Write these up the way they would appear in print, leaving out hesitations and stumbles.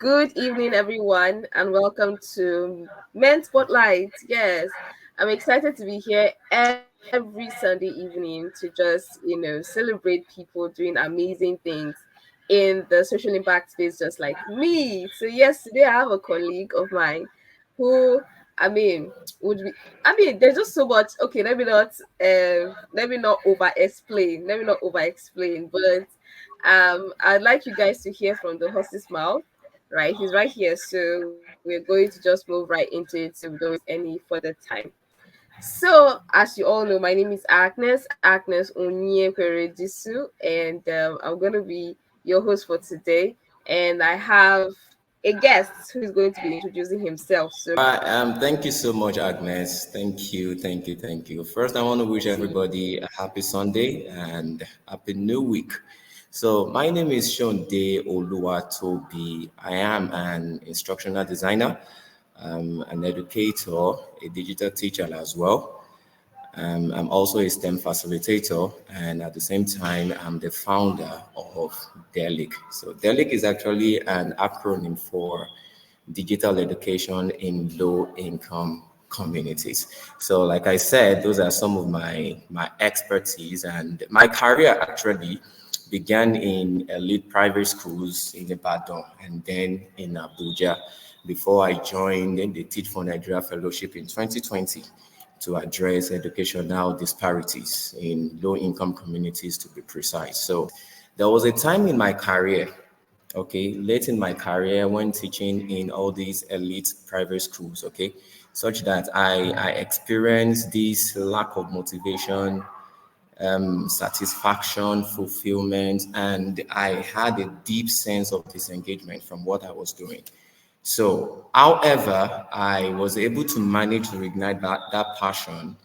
Good evening, everyone, and welcome to Men Spotlight. Yes, I'm excited to be here every Sunday evening to just, celebrate people doing amazing things in the social impact space, just like me. So, yes, today I have a colleague of mine who, I mean, would be, there's just so much. Okay, let me not over explain. Let me not over explain, but I'd like you guys to hear from the horse's mouth. Right, he's right here, so we're going to just move right into it so we don't waste any further time. So, as you all know, my name is Agnes Onyekwere, and I'm going to be your host for today. And I have a guest who is going to be introducing himself. So, Thank you so much, Agnes. Thank you. First, I want to wish everybody a happy Sunday and happy new week. So, my name is Sean De Oluwatobi. I am an instructional designer, an educator, a digital teacher as well. I'm also a STEM facilitator, and at the same time, I'm the founder of DELIC. So, DELIC is actually an acronym for Digital Education in Low Income Communities. So, like I said, those are some of my expertise, and my career actually began in elite private schools in Ibadan and then in Abuja before I joined the Teach for Nigeria Fellowship in 2020 to address educational disparities in low income communities, to be precise. So there was a time in my career, okay, late in my career when teaching in all these elite private schools, okay, such that I experienced this lack of motivation, satisfaction, fulfillment, and I had a deep sense of disengagement from what I was doing. So, however, I was able to manage to reignite that passion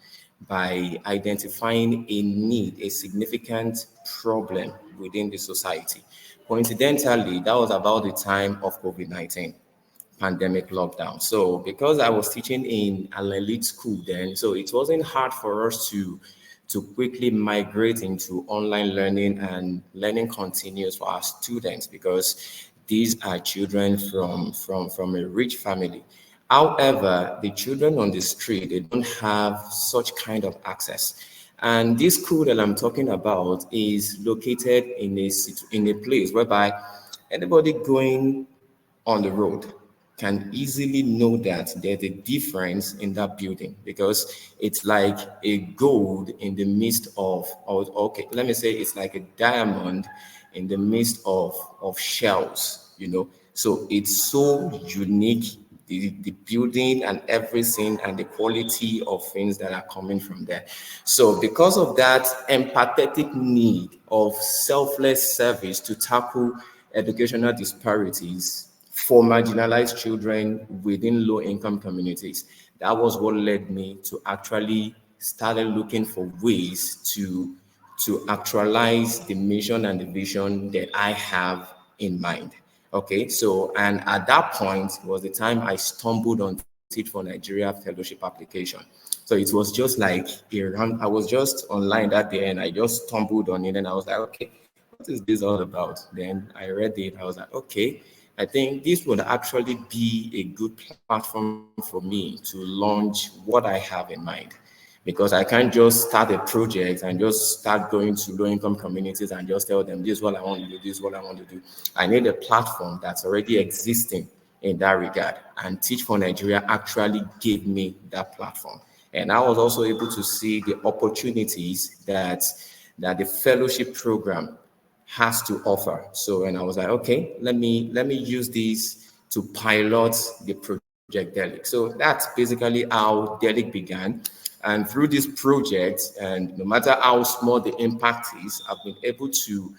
by identifying a need, a significant problem within the society. Coincidentally, that was about the time of COVID 19 pandemic lockdown. So, because I was teaching in an elite school then, so it wasn't hard for us to quickly migrate into online learning, and learning continues for our students because these are children from a rich family. However, the children on the street, they don't have such kind of access. And this school that I'm talking about is located in in a place whereby anybody going on the road can easily know that there's a difference in that building because it's like a gold in the midst of okay, let me say it's like a diamond in the midst of shells, So it's so unique, the building and everything and the quality of things that are coming from there. So because of that empathetic need of selfless service to tackle educational disparities for marginalized children within low income communities. That was what led me to actually started looking for ways to actualize the mission and the vision that I have in mind. Okay, so and at that point was the time I stumbled on Teach for Nigeria fellowship application. So it was just like I was just online that day and I just stumbled on it and I was like, okay, what is this all about? Then I read it. I was like, okay, I think this would actually be a good platform for me to launch what I have in mind. Because I can't just start a project and just start going to low income communities and just tell them this is what I want to do, this is what I want to do. I need a platform that's already existing in that regard. And Teach for Nigeria actually gave me that platform. And I was also able to see the opportunities that the fellowship program has to offer. So, and I was like, okay, let me use these to pilot the project DELIC. So that's basically how DELIC began. And through this project, and no matter how small the impact is, I've been able to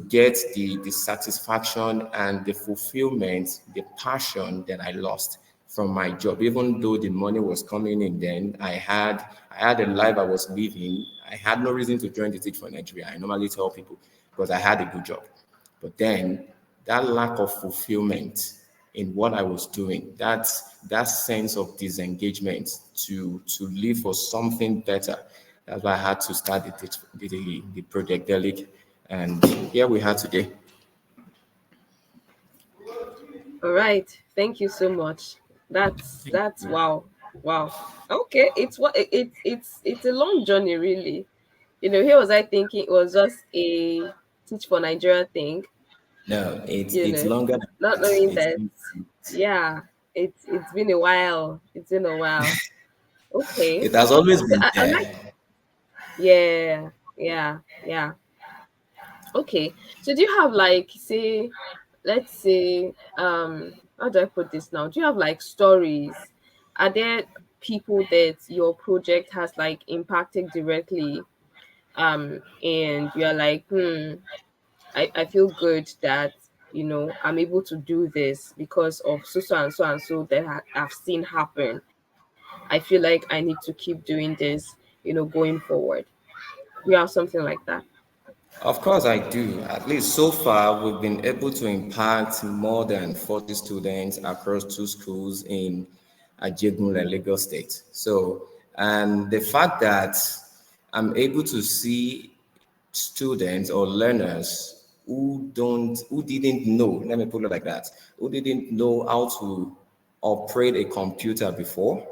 get the satisfaction and the fulfillment, the passion that I lost from my job. Even though the money was coming in, then I had a life I was living. I had no reason to join the Teach for Nigeria. I normally tell people because I had a good job. But then that lack of fulfillment in what I was doing, that sense of disengagement to live for something better. That's why I had to start the project DELIC, and here we are today. All right. Thank you so much. That's wow. Wow. Okay, it's what it's a long journey really. Here was I thinking it was just a teach for Nigeria thing, No, you it's know, longer than not that. knowing that yeah, it's been a while. It's been a while. Okay. It has always So been I like there. yeah, yeah, yeah. Okay. So do you have like say let's say how do I put this now? Do you have like stories? Are there people that your project has like impacted directly? And you're like, I feel good that I'm able to do this because of so and so that I've seen happen. I feel like I need to keep doing this, going forward. You have something like that. Of course, I do. At least so far, we've been able to impact more than 40 students across two schools in Ajegunle, Lagos State. So, and the fact that I'm able to see students or learners who didn't know, let me put it like that, who didn't know how to operate a computer before,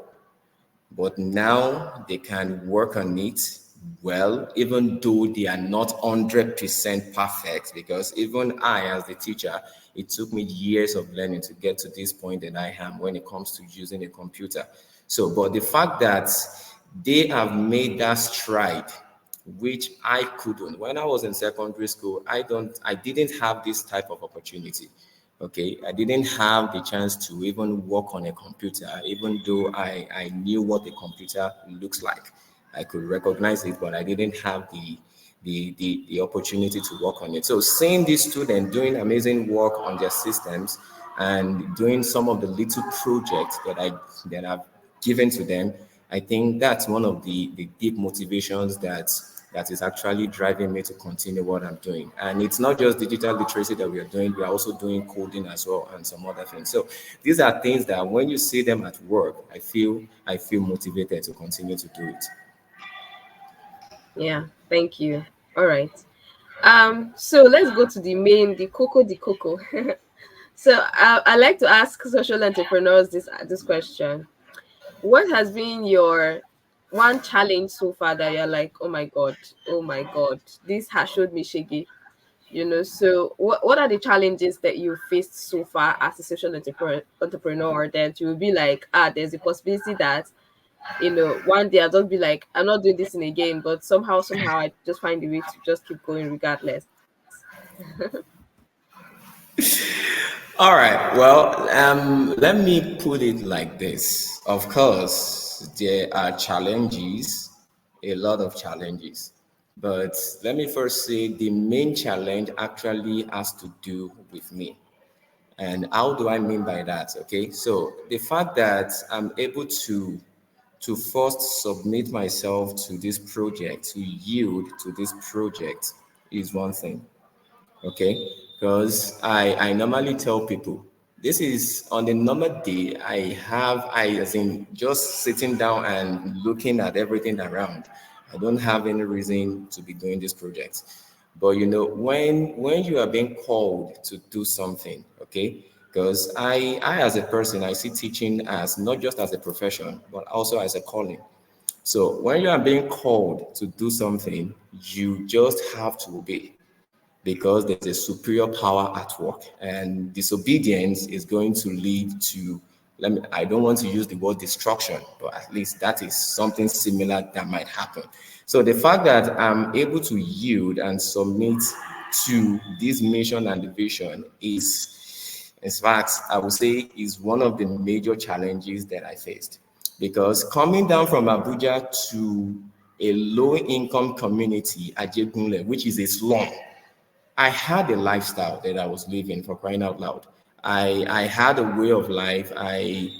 but now they can work on it well, even though they are not 100% perfect. Because even I, as the teacher, it took me years of learning to get to this point that I am when it comes to using a computer. So, but the fact that they have made that stride, which I couldn't. When I was in secondary school, I didn't have this type of opportunity. Okay, I didn't have the chance to even work on a computer, even though I knew what a computer looks like. I could recognize it, but I didn't have the opportunity to work on it. So seeing these students doing amazing work on their systems and doing some of the little projects that I've given to them, I think that's one of the deep motivations that is actually driving me to continue what I'm doing. And it's not just digital literacy that we are doing, we are also doing coding as well and some other things. So these are things that when you see them at work, I feel motivated to continue to do it. Yeah, thank you. All right. So let's go to the coco, the coco. So I like to ask social entrepreneurs this question. What has been your one challenge so far that you're like, oh my god, this has showed me shaggy. So what are the challenges that you faced so far as a social entrepreneur that you will be like, there's a possibility that, one day I'll just be like, I'm not doing this in again, but somehow I just find a way to just keep going regardless. All right. Well, let me put it like this. Of course, there are challenges, a lot of challenges. But let me first say the main challenge actually has to do with me. And how do I mean by that? Okay, so the fact that I'm able to first submit myself to this project, to yield to this project, is one thing. Okay, because I normally tell people this is on the normal day I as in just sitting down and looking at everything around. I don't have any reason to be doing this project. But when you are being called to do something, okay, because I as a person, I see teaching as not just as a profession but also as a calling. So when you are being called to do something, you just have to obey because there's a superior power at work, and disobedience is going to lead to, I don't want to use the word destruction, but at least that is something similar that might happen. So the fact that I'm able to yield and submit to this mission and the vision is, in fact, I would say, is one of the major challenges that I faced. Because coming down from Abuja to a low income community, Ajegunle, which is a slum, I had a lifestyle that I was living, for crying out loud. I had a way of life. I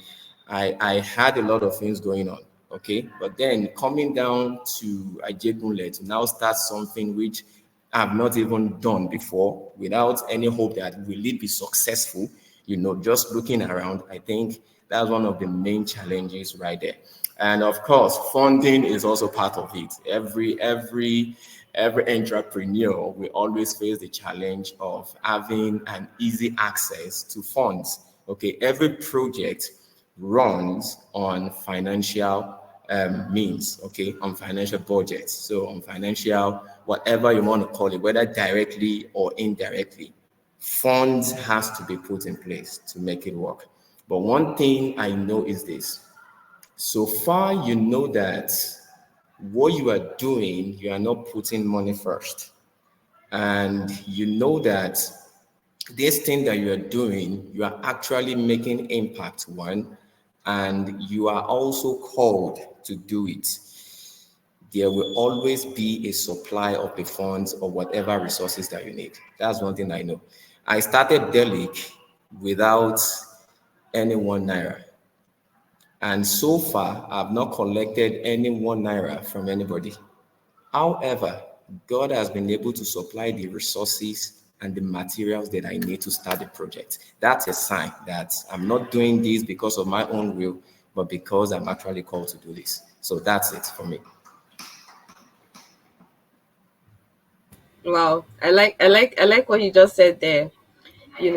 had a lot of things going on. Okay. But then coming down to Ajegunle to now start something which I've not even done before without any hope that will it be successful, just looking around, I think that's one of the main challenges right there. And of course, funding is also part of it. Every entrepreneur will always face the challenge of having an easy access to funds. Okay, every project runs on financial means, okay, on financial budgets. So on financial, whatever you want to call it, whether directly or indirectly, funds has to be put in place to make it work. But one thing I know is this: so far you know that what you are doing, you are not putting money first, and you know that this thing that you are doing, you are actually making impact, one, and you are also called to do it. There will always be a supply of the funds or whatever resources that you need. That's one thing I know. I started DELIC without any 1 naira. And so far, I've not collected any 1 naira from anybody. However, God has been able to supply the resources and the materials that I need to start the project. That's a sign that I'm not doing this because of my own will, but because I'm actually called to do this. So that's it for me. Wow, I like what you just said there.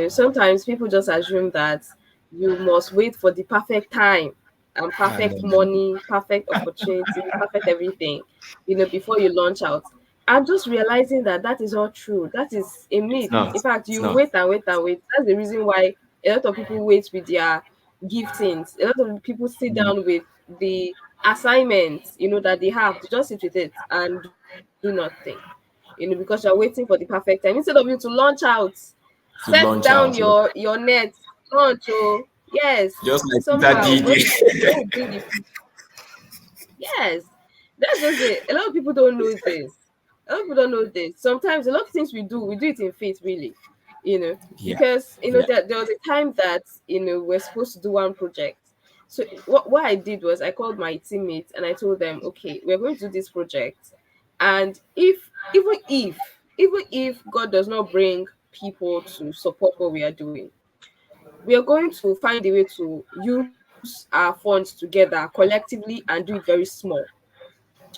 Sometimes people just assume that you must wait for the perfect time and Ah, no, perfect no, no. money, perfect opportunity, perfect everything, before you launch out. I'm just realizing that that is all true. That is a It's myth. not. In fact, It's you not. wait and wait and wait. That's the reason why a lot of people wait with their giftings. A lot of people sit Mm, down with the assignments, that they have. They just sit with it and do nothing, because you're waiting for the perfect time. Instead of you to launch out, set to down launch out. Yeah. your net, launch. Oh, yes, Just like Peter somehow did. when we bring the yes, that's just it. A lot of people don't know this. A lot of people don't know this. Sometimes a lot of things we do it in faith, really. Yeah. Because Yeah. there was a time that we're supposed to do one project. So what I did was I called my teammates and I told them, okay, we're going to do this project, and if even if God does not bring people to support what we are doing, we are going to find a way to use our funds together collectively and do it very small,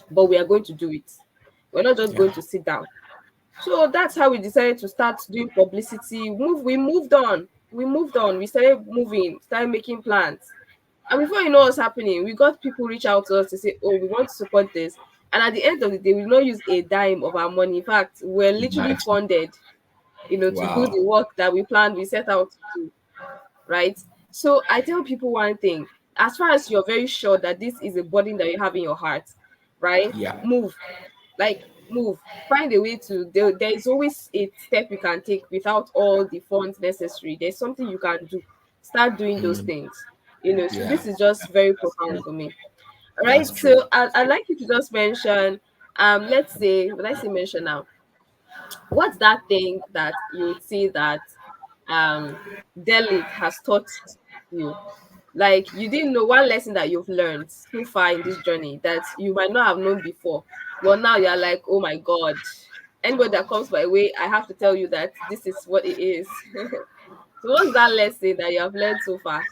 but we are going to do it. We're not just Yeah. going to sit down. So that's how we decided to start doing publicity. We moved on. We started moving, started making plans. And before you know what's happening, we got people reach out to us to say, oh, we want to support this. And at the end of the day, we will not use a dime of our money. In fact, we're literally Imagine. funded, to do Wow. the work that we planned, we set out to do, right? So I tell people one thing: as far as you're very sure that this is a burden that you have in your heart, right? Yeah. Move, like move. Find a way to. There is always a step you can take without all the funds necessary. There's something you can do. Start doing those things. So Yeah. this is just very That's profound true. for me. All right. That's true. So I'd like you to just mention, let's say mention now. What's that thing that you would say that Delic has taught you? Like you didn't know one lesson that you've learned so far in this journey that you might not have known before. Well, now you're like, oh my God. Anybody that comes my way, I have to tell you that this is what it is. So what's that lesson that you have learned so far?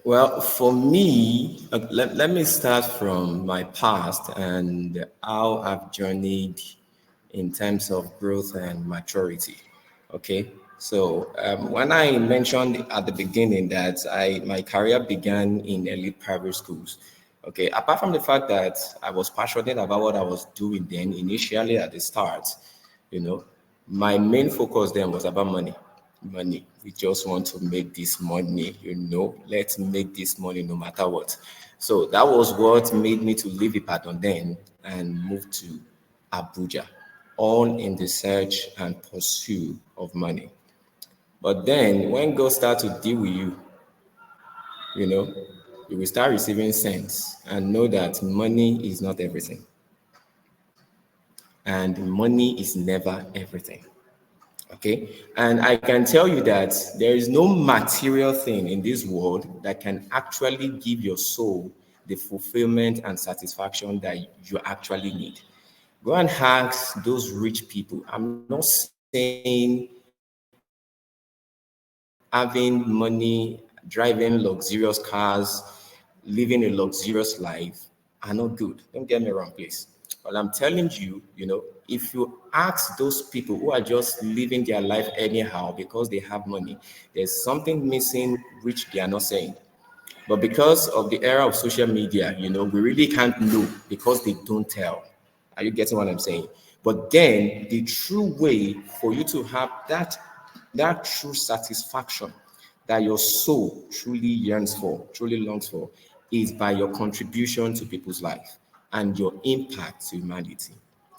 Well, for me, let me start from my past and how I've journeyed in terms of growth and maturity. Okay, so when I mentioned at the beginning that my career began in elite private schools, okay, apart from the fact that I was passionate about what I was doing then initially at the start, you know, my main focus then was about money. Money. We just want to make this money. Let's make this money no matter what. So that was what made me to leave Ibadan then and move to Abuja, all in the search and pursuit of money. But then when God starts to deal with you know, you will start receiving sense and know that money is not everything. And money is never everything. Okay. And I can tell you that there is no material thing in this world that can actually give your soul the fulfillment and satisfaction that you actually need. Go and ask those rich people. I'm not saying having money, driving luxurious cars, living a luxurious life are not good. Don't get me wrong, please. Okay. But I'm telling you, if you ask those people who are just living their life anyhow because they have money, there's something missing which they are not saying. But because of the era of social media, we really can't know because they don't tell. Are you getting what I'm saying? But then the true way for you to have that true satisfaction that your soul truly yearns for, truly longs for, is by your contribution to people's life and your impact to humanity.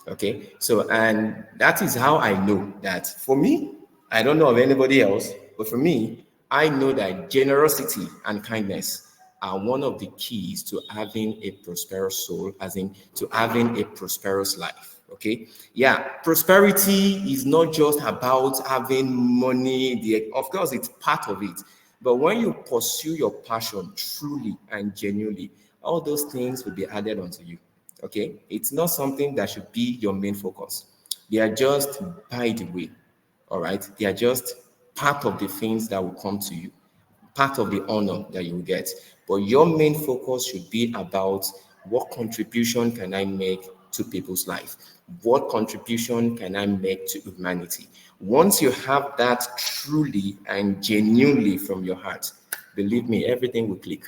Okay, so and that is how I know that for me, I don't know of anybody else, but for me, I know that generosity and kindness are one of the keys to having a prosperous soul, as in to having a prosperous life. Okay, yeah, prosperity is not just about having money. Of course, it's part of it, but when you pursue your passion truly and genuinely, all those things will be added onto you. Okay, it's not something that should be your main focus. They are just by the way. All right, they are just part of the things that will come to you, part of the honor that you will get. But your main focus should be about what contribution can I make to people's life? What contribution can I make to humanity? Once you have that truly and genuinely from your heart, believe me, everything will click.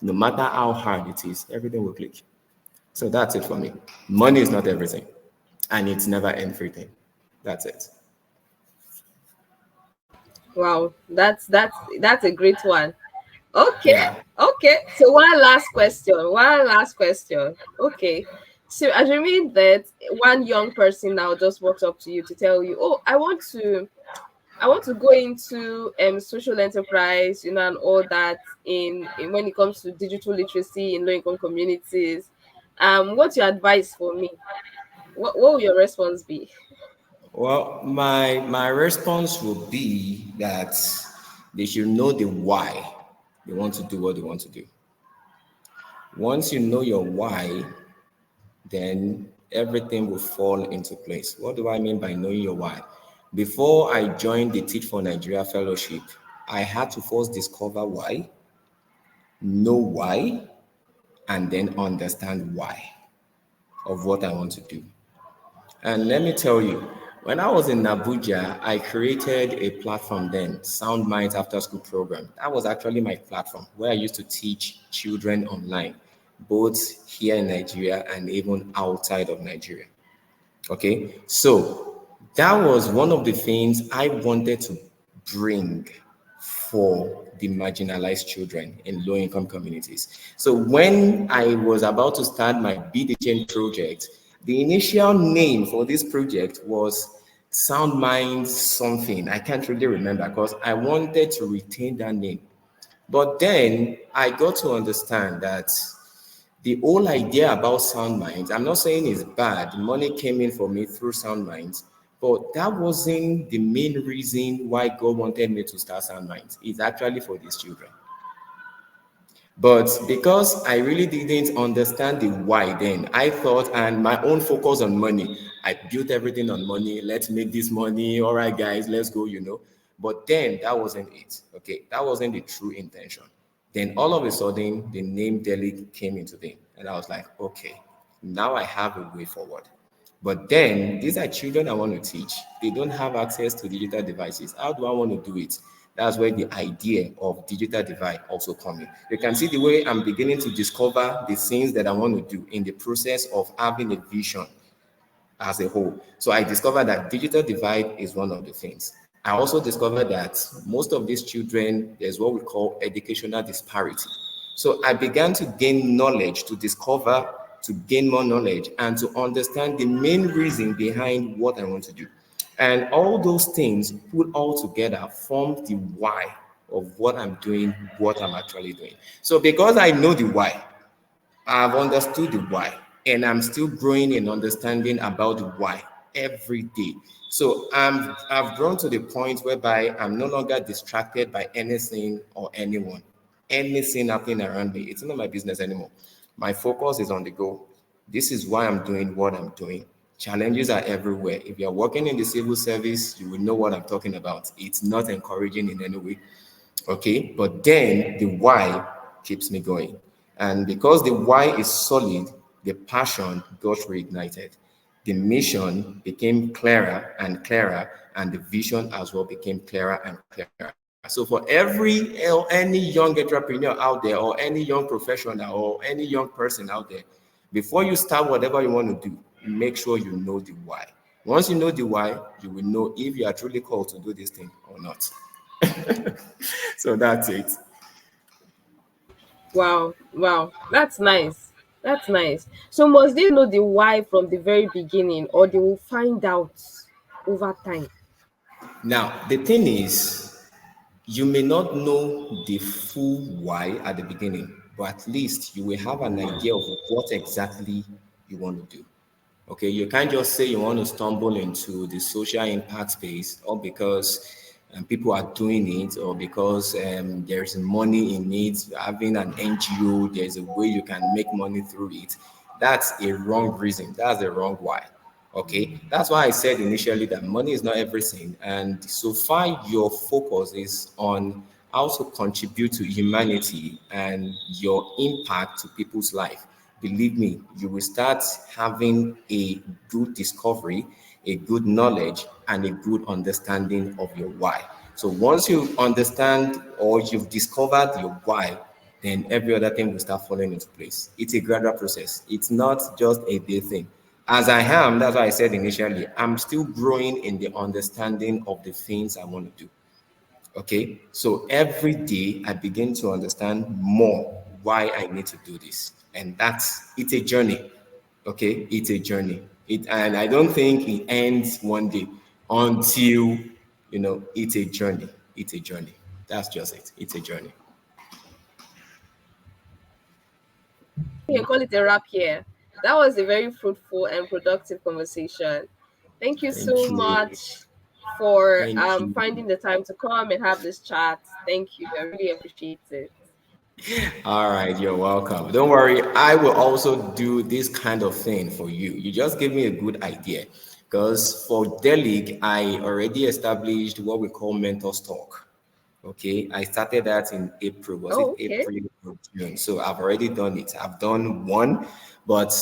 No matter how hard it is, everything will click. So that's it for me. Money is not everything, and it's never everything. That's it. Wow, that's a great one. Okay, Yeah. okay. So one last question. One last question. Okay. So assuming that one young person now just walks up to you to tell you, "Oh, I want to go into social enterprise, and all that in when it comes to digital literacy in low income communities. What's your advice for me? What will your response be?" Well, my response will be that they should know the why they want to do what they want to do. Once you know your why, then everything will fall into place. What do I mean by knowing your why? Before I joined the Teach for Nigeria Fellowship, I had to first discover why, know why, and then understand why of what I want to do. And let me tell you, when I was in Abuja, I created a platform then, Sound Minds After School Program. That was actually my platform where I used to teach children online, both here in Nigeria and even outside of Nigeria. Okay, so that was one of the things I wanted to bring for the marginalized children in low income communities. So when I was about to start my Be the Change project, the initial name for this project was Sound Minds something. I can't really remember because I wanted to retain that name. But then I got to understand that the whole idea about sound minds, I'm not saying it's bad. Money came in for me through sound minds, but that wasn't the main reason why God wanted me to start sound minds. It's actually for these children. But because I really didn't understand the why then, I thought, and my own focus on money, I built everything on money. Let's make this money. All right, guys, let's go. But then that wasn't it. Okay, that wasn't the true intention. Then all of a sudden, the name DELIC came into being. And I was like, okay, now I have a way forward. But then these are children I want to teach. They don't have access to digital devices. How do I want to do it? That's where the idea of digital divide also comes in. You can see the way I'm beginning to discover the things that I want to do in the process of having a vision as a whole. So I discovered that digital divide is one of the things. I also discovered that most of these children, there's what we call educational disparity. So I began to gain knowledge, to discover, to gain more knowledge, and to understand the main reason behind what I want to do. And all those things put all together form the why of what I'm doing, what I'm actually doing. So because I know the why, I've understood the why, and I'm still growing in understanding about the why every day. So I've grown to the point whereby I'm no longer distracted by anything or anyone, anything happening around me. It's not my business anymore. My focus is on the goal. This is why I'm doing what I'm doing. Challenges are everywhere. If you're working in the civil service, you will know what I'm talking about. It's not encouraging in any way. Okay, but then the why keeps me going. And because the why is solid, the passion got reignited. The mission became clearer and clearer, and the vision as well became clearer and clearer. So for any young entrepreneur out there, or any young professional, or any young person out there, before you start whatever you want to do, make sure you know the why. Once you know the why, you will know if you are truly called to do this thing or not. So that's it. Wow, wow, that's nice. That's nice. So must they know the why from the very beginning, or they will find out over time? Now, the thing is, you may not know the full why at the beginning, but at least you will have an idea of what exactly you want to do. Okay, you can't just say you want to stumble into the social impact space, or because people are doing it, or because there's money in it, having an NGO, there's a way you can make money through it. That's a wrong reason. That's the wrong why. Okay, that's why I said initially that money is not everything. And so far, your focus is on how to contribute to humanity and your impact to people's life. Believe me, you will start having a good discovery, a good knowledge, and a good understanding of your why. So once you understand or you've discovered your why, then every other thing will start falling into place. It's a gradual process. It's not just a day thing. As I am, that's why I said initially, I'm still growing in the understanding of the things I want to do. Okay. So every day I begin to understand more why I need to do this. And it's a journey. Okay. It's a journey. And I don't think it ends one day until, it's a journey. It's a journey. That's just it. It's a journey. You can call it a wrap here. That was a very fruitful and productive conversation. Thank you Thank so you. much for Thank you. finding the time to come and have this chat. Thank you. I really appreciate it. All right, you're welcome. Don't worry, I will also do this kind of thing for you. You just give me a good idea. Because for DELIC, I already established what we call mentor talk. Okay, I started that in April. Was it Oh, okay. April or June? So I've already done it. I've done one, but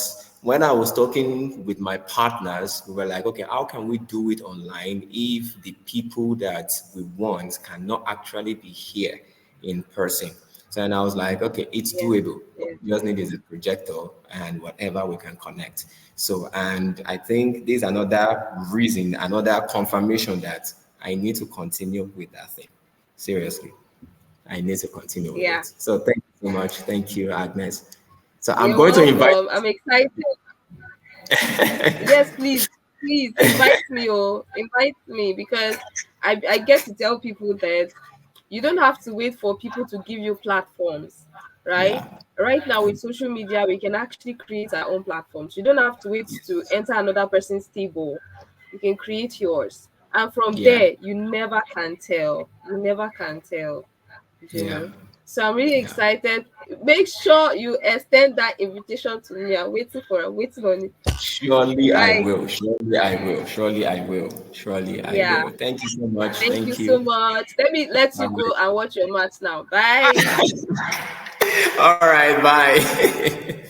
when I was talking with my partners, we were like, okay, how can we do it online if the people that we want cannot actually be here in person? So and I was like, okay, it's Yeah. doable. What Yeah. we just need is a projector and whatever we can connect. So, and I think there's another reason, another confirmation that I need to continue with that thing. Seriously, I need to continue with Yeah. it. So thank you so much. Thank you, Agnes. So I'm You're going to invite. welcome. I'm excited. Yes, please, please invite me or invite me, because I get to tell people that you don't have to wait for people to give you platforms, right? Yeah. Right now with social media, we can actually create our own platforms. You don't have to wait to Yes. enter another person's table. You can create yours. And from Yeah. there, you never can tell. You never can tell, you Yeah. know. So I'm really Yeah. excited. Make sure you extend that invitation to me. I'm waiting on it. Surely I Right. will. Surely I will. Surely I will. Surely I Yeah. will. Thank you so much. Thank you Thank so you. much. Let me let you All go and watch your match now. Bye. right. Bye.